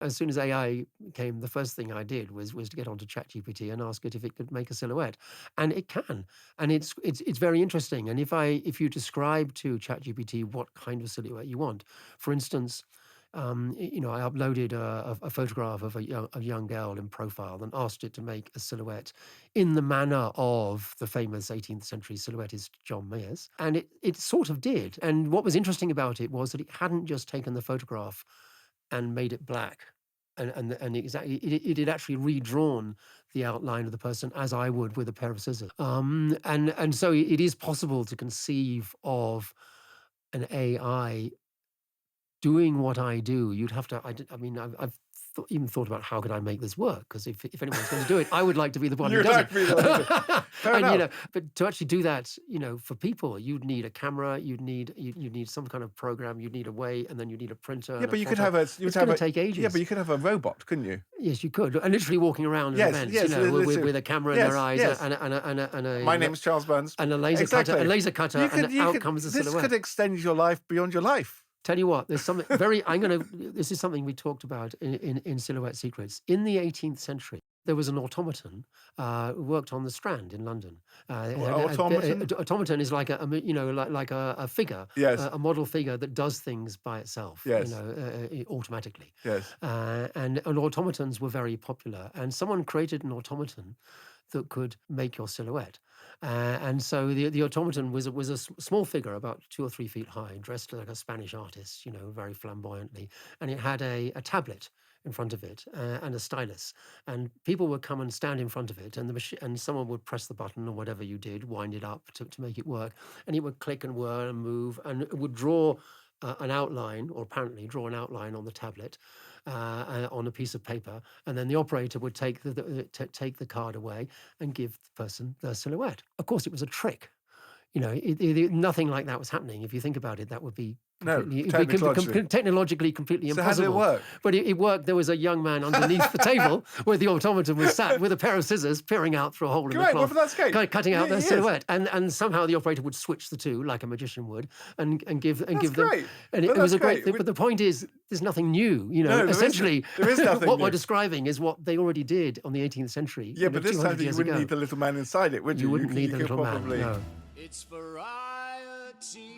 As soon as AI came, the first thing I did was to get onto ChatGPT and ask it if it could make a silhouette, and it can, and it's very interesting. And if you describe to ChatGPT what kind of silhouette you want, for instance, I uploaded a photograph of a young girl in profile and asked it to make a silhouette in the manner of the famous 18th century silhouettist John Mayers, and it sort of did. And what was interesting about it was that it hadn't just taken the photograph and made it black. And exactly, it had actually redrawn the outline of the person as I would with a pair of scissors. And so it is possible to conceive of an AI doing what I do. You'd have to. I mean, I've even thought about how could I make this work? Because if anyone's going to do it, I would like to be the one who You'd does like it. to be the one who does it. Fair And enough. but to actually do that, for people, you'd need a camera, you'd need some kind of program, you'd need a way, and then you'd need a printer Yeah, and a but you could plotter. have a. It's going to take Yeah, ages. but you could have a robot, couldn't you? Yes, you could. And literally walking around at Yes, events, yes, listen. with a camera in Yes, their eyes yes. and a My name's Charles Burns. and a laser Exactly. cutter, and out comes a This silhouette. could extend your life beyond your life. Tell you what, there's something very. This is something we talked about in Silhouette Secrets. In the 18th century, there was an automaton who worked on the Strand in London. Automaton? Automaton is like a figure, Yes. a model figure that does things by itself, Yes. automatically. Yes. And automatons were very popular. And someone created an automaton that could make your silhouette. And so the automaton was a small figure, about 2 or 3 feet high, dressed like a Spanish artist, very flamboyantly. And it had a tablet in front of it and a stylus. And people would come and stand in front of it, and and someone would press the button or whatever you did, wind it up to make it work. And it would click and whir and move, and it would draw an outline, or apparently draw an outline on the tablet on a piece of paper, and then the operator would take the card away and give the person the silhouette. Of course, it was a trick. Nothing like that was happening. If you think about it, that would be No, technologically completely So how did impossible. it work? But it worked. There was a young man underneath the table where the automaton was sat with a pair of scissors peering out through a hole in the Great, well, cloth, that's great. cutting out their Yes. silhouette. And somehow the operator would switch the two like a magician would and give them. great. And But it was that's a great great. thing. But the point is, there's nothing new. there isn't. Essentially, There is nothing what new. we're describing is what they already did on the 18th century. Yeah, but this 200 time you years wouldn't ago. need the little man inside it, would you? You wouldn't need the could little probably... man. No. It's variety.